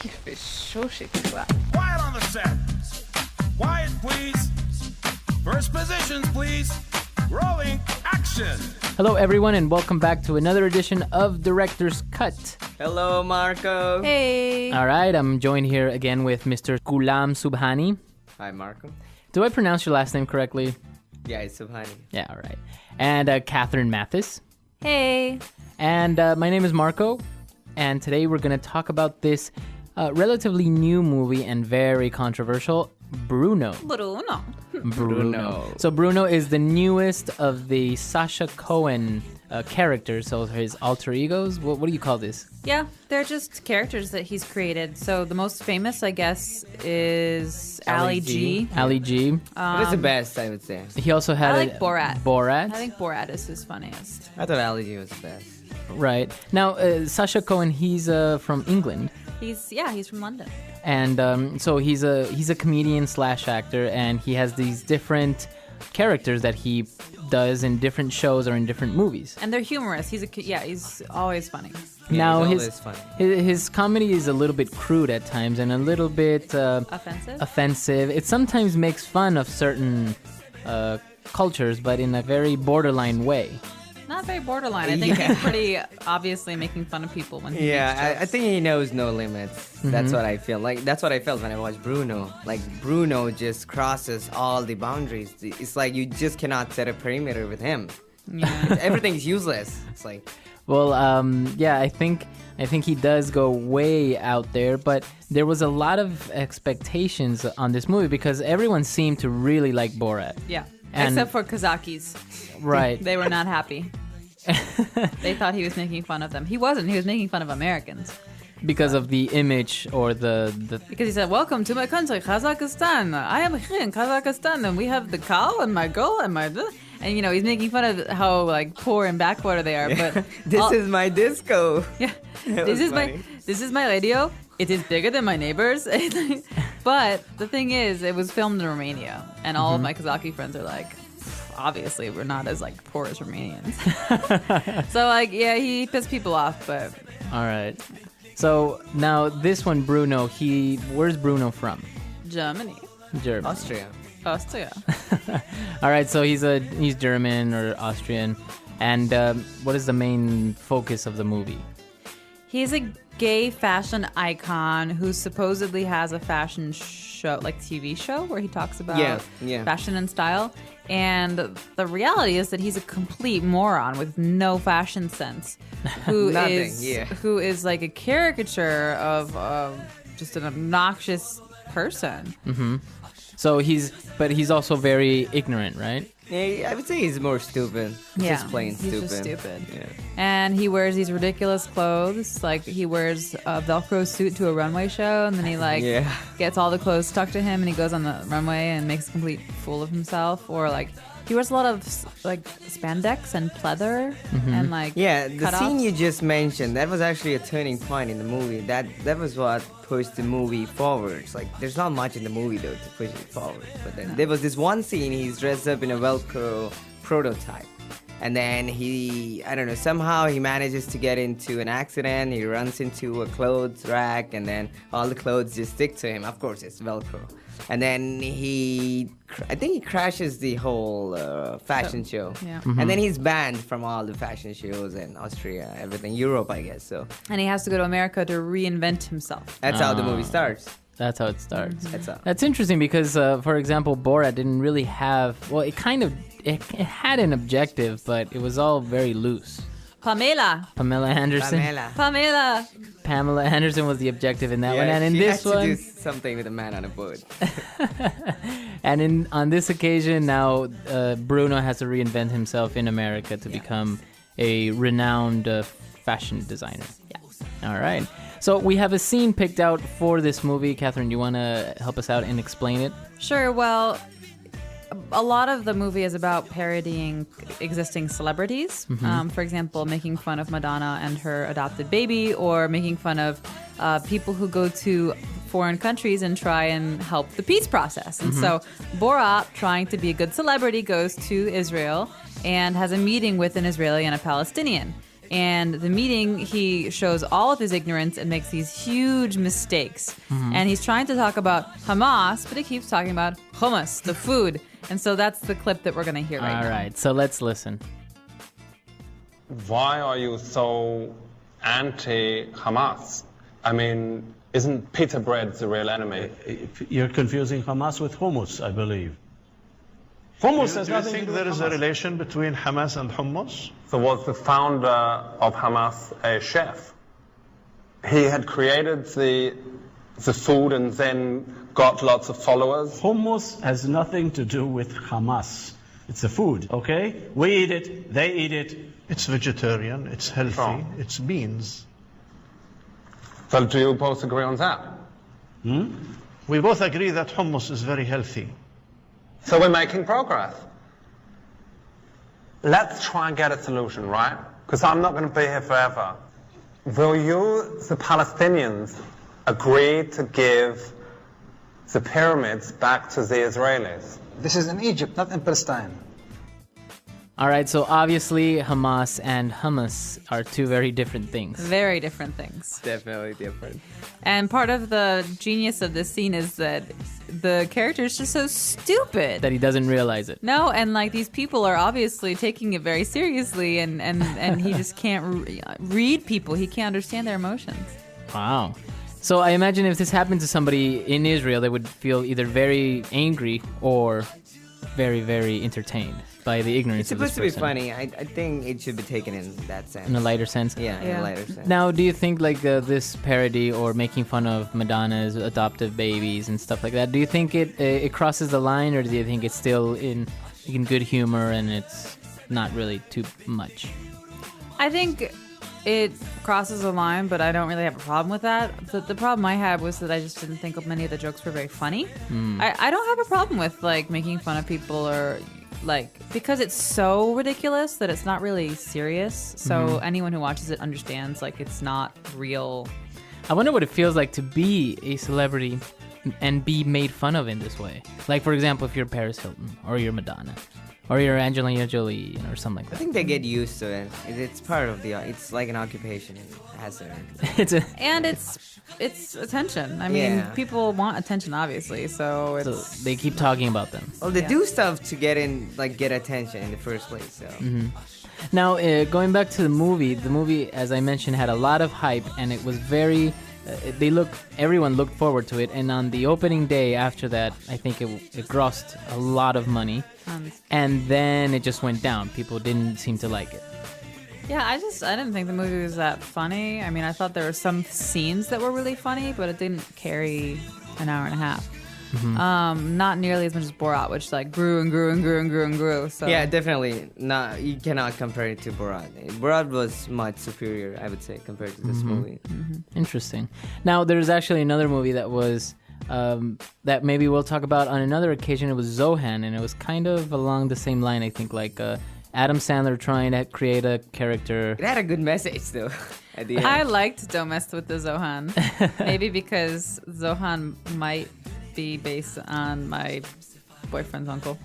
Que fechou, Chico. Quiet on the set. Quiet, please. First positions, please. Rolling action. Hello, everyone, and welcome back to another edition of Director's Cut. Hello, Marco. Hey. All right, I'm joined here again with Mr. Ghulam Subhani. Hi, Marco. Do I pronounce your last name correctly? Yeah, it's Subhani. Yeah, all right. And Catherine Mathis. Hey. And my name is Marco, and today we're going to talk about this relatively new movie and very controversial, Bruno. Bruno. So Bruno is the newest of the Sacha Cohen characters, so his alter egos. What do you call this? Yeah, they're just characters that he's created. So the most famous, I guess, is Ali G. Ali G. What is the best, I would say? He also had I like Borat. Borat. I think Borat is his funniest. I thought Ali G was the best. Right. Now, Sacha Cohen, he's from England. He's from London. And so he's a comedian / actor, and he has these different characters that he does in different shows or in different movies. And they're humorous. He's always funny. Now he's always his comedy is a little bit crude at times and a little bit offensive. It sometimes makes fun of certain cultures, but in a very borderline way. Not very borderline. I think he's pretty obviously making fun of people when he makes jokes. I think he knows no limits. Mm-hmm. That's what I feel. Like that's what I felt when I watched Bruno. Like Bruno just crosses all the boundaries. It's like you just cannot set a perimeter with him. Yeah. Everything's useless. It's like, well, I think he does go way out there, but there was a lot of expectations on this movie because everyone seemed to really like Borat. Yeah. And- Except for Kazakis. Right. They were not happy. They thought he was making fun of them. He wasn't. He was making fun of Americans. Because of the image or the Because he said, "Welcome to my country, Kazakhstan. I am here in Kazakhstan, and we have the cow and my girl and my..." And, you know, he's making fun of how, like, poor and backwater they are. But this is my disco. Yeah. That This was is my radio. It is bigger than my neighbors. But the thing is, it was filmed in Romania. And all of my Kazakh friends are like, obviously, we're not as, like, poor as Romanians. So, like, yeah, he pissed people off, but... All right. So now this one, Bruno, where's Bruno from? Germany. Germany. Austria. All right, so he's German or Austrian. And what is the main focus of the movie? He's a gay fashion icon who supposedly has a fashion show, like TV show, where he talks about fashion and style. And the reality is that he's a complete moron with no fashion sense, who is like a caricature of just an obnoxious person. Mm-hmm. So he's also very ignorant, right? Yeah, I would say he's more stupid. Yeah, Just plain stupid. He's just stupid. Yeah. And he wears these ridiculous clothes. Like, he wears a Velcro suit to a runway show, and then he, gets all the clothes stuck to him, and he goes on the runway and makes a complete fool of himself. Or, like, he wears a lot of, like, spandex and pleather and, like, the scene you just mentioned, that was actually a turning point in the movie. That was what pushed the movie forward. It's like, there's not much in the movie, though, to push it forward. But then there was this one scene, he's dressed up in a Velcro prototype. And then somehow he manages to get into an accident. He runs into a clothes rack, and then all the clothes just stick to him. Of course, it's Velcro. And then I think he crashes the whole fashion show. Yeah. And then he's banned from all the fashion shows in Austria, everything, Europe, I guess. So And he has to go to America to reinvent himself. that's how the movie starts. That's how it starts. That's interesting because, for example, Borat didn't really have... Well, it had an objective, but it was all very loose. Pamela Anderson was the objective in that one, and in this one, she had to do something with a man on a boat. And on this occasion, now Bruno has to reinvent himself in America to become a renowned fashion designer. Yeah. All right. So we have a scene picked out for this movie. Catherine, you want to help us out and explain it? Sure. Well, a lot of the movie is about parodying existing celebrities. For example, making fun of Madonna and her adopted baby, or making fun of people who go to foreign countries and try and help the peace process. And so Borat, trying to be a good celebrity, goes to Israel and has a meeting with an Israeli and a Palestinian. And the meeting, he shows all of his ignorance and makes these huge mistakes. And he's trying to talk about Hamas, but he keeps talking about hummus, the food. And so that's the clip that we're going to hear right now. All right, so let's listen. Why are you so anti-Hamas? I mean, isn't pita bread the real enemy? You're confusing Hamas with hummus, I believe. Hummus has nothing to do with there is Hamas. a relation between Hamas and hummus? So was the founder of Hamas a chef? He had created the food and then got lots of followers? Hummus has nothing to do with Hamas. It's a food, okay? We eat it, they eat it. It's vegetarian, it's healthy, Oh. it's beans. So do you both agree on that? We both agree that hummus is very healthy. So we're making progress. Let's try and get a solution, right? Because I'm not going to be here forever. Will you, the Palestinians, agree to give the pyramids back to the Israelis? This is in Egypt, not in Palestine. All right, so obviously Hamas and hummus are two very different things. Very different things. Definitely different. And part of the genius of this scene is that the character is just so stupid. That he doesn't realize it. No, and like these people are obviously taking it very seriously, and he just can't read people. He can't understand their emotions. Wow. So I imagine if this happened to somebody in Israel, they would feel either very angry or very, very entertained by the ignorance It's of this supposed to be person. funny. I think it should be taken in that sense. In a lighter sense. Yeah, in Yeah. a lighter sense. Now, do you think like this parody or making fun of Madonna's adoptive babies and stuff like that, do you think it crosses the line, or do you think it's still in good humor and it's not really too much? I think it crosses a line, but I don't really have a problem with that. The problem I had was that I just didn't think many of the jokes were very funny. I don't have a problem with like making fun of people or like because it's so ridiculous that it's not really serious. So anyone who watches it understands like it's not real. I wonder what it feels like to be a celebrity and be made fun of in this way. Like, for example, if you're Paris Hilton or you're Madonna or you're Angelina Jolie or something like I that. think they get used to it. It's part of the. It's like an occupation. It has a. And it's attention. I mean, Yeah. people want attention, obviously. So So it's they keep talking about them. Well, they Yeah. do stuff to get attention in the first place. So. Now, going back to the movie, as I mentioned, had a lot of hype, and it was very. Everyone looked forward to it, and on the opening day after that, I think it grossed a lot of money, and then it just went down. People didn't seem to like it. yeah. I didn't think the movie was that funny. I mean, I thought there were some scenes that were really funny, but it didn't carry an hour and a half. Not nearly as much as Borat, which like grew and grew and grew and grew and grew. So Yeah, definitely. Not. You cannot compare it to Borat. Borat was much superior, I would say, compared to this movie. Interesting. Now, there's actually another movie that was that maybe we'll talk about on another occasion. It was Zohan, and it was kind of along the same line, I think, like Adam Sandler trying to create a character. It had a good message, though. At the end. I liked Don't Mess with the Zohan. Maybe because Zohan might be based on my boyfriend's uncle.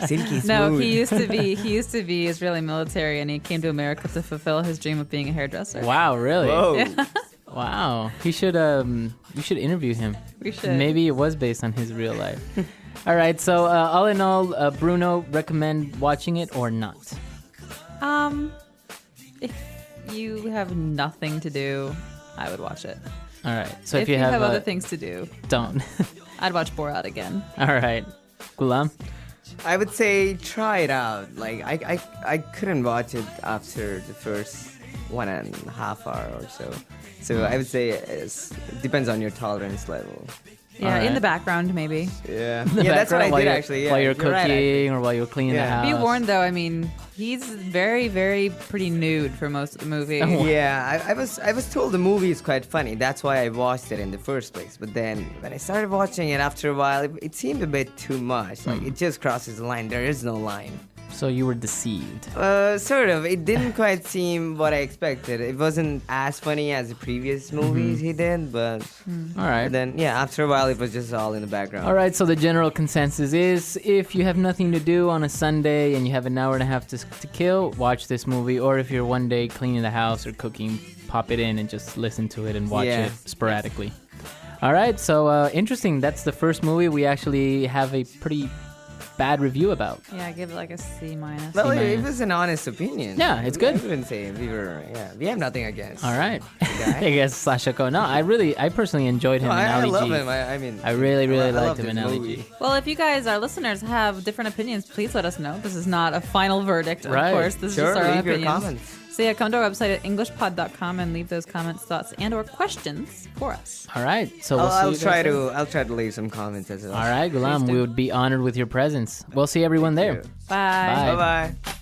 Silky No, smooth. he used to be Israeli military, and he came to America to fulfill his dream of being a hairdresser. Wow, really? Whoa. Wow. You should interview him. We should. Maybe it was based on his real life. All right, so all in all, Bruno, recommend watching it or not? If you have nothing to do, I would watch it. All right. So if you have other things to do, don't. I'd watch Borat again. All right. Gulam? I would say try it out. Like I couldn't watch it after the first 1.5 hour or so. So I would say it depends on your tolerance level. Yeah, Alright. in the background maybe. Yeah, The yeah, that's what I background while did you're- actually. Yeah, while you're right, cooking or while you're cleaning the Yeah. house. Be warned though, I mean, he's very, very pretty nude for most of the movie. Yeah, I was told the movie is quite funny. That's why I watched it in the first place. But then when I started watching it after a while, it seemed a bit too much. Like it just crosses the line. There is no line. So you were deceived. Sort of. It didn't quite seem what I expected. It wasn't as funny as the previous movies he did, but All right. then after a while it was just all in the background. All right, so the general consensus is if you have nothing to do on a Sunday and you have an hour and a half to kill, watch this movie. Or if you're one day cleaning the house or cooking, pop it in and just listen to it and watch it sporadically. All right, so interesting. That's the first movie we actually have a pretty bad review about. Yeah, I give it like a C-. Well, it was an honest opinion. Yeah, it's good. I wouldn't say we have nothing against. All right. I guess Slashako. No, I personally enjoyed him in Ali I love G. him. I mean, I really I liked him in this Ali movie. G. Well, if you guys, our listeners, have different opinions, please let us know. This is not a final verdict, of course. This is just our leave opinions. your comments. So come to our website at englishpod.com and leave those comments, thoughts, and/or questions for us. All right. So I'll try to leave some comments as well. All right, Gulam, we would be honored with your presence. We'll see everyone there. Bye. Bye. Bye-bye.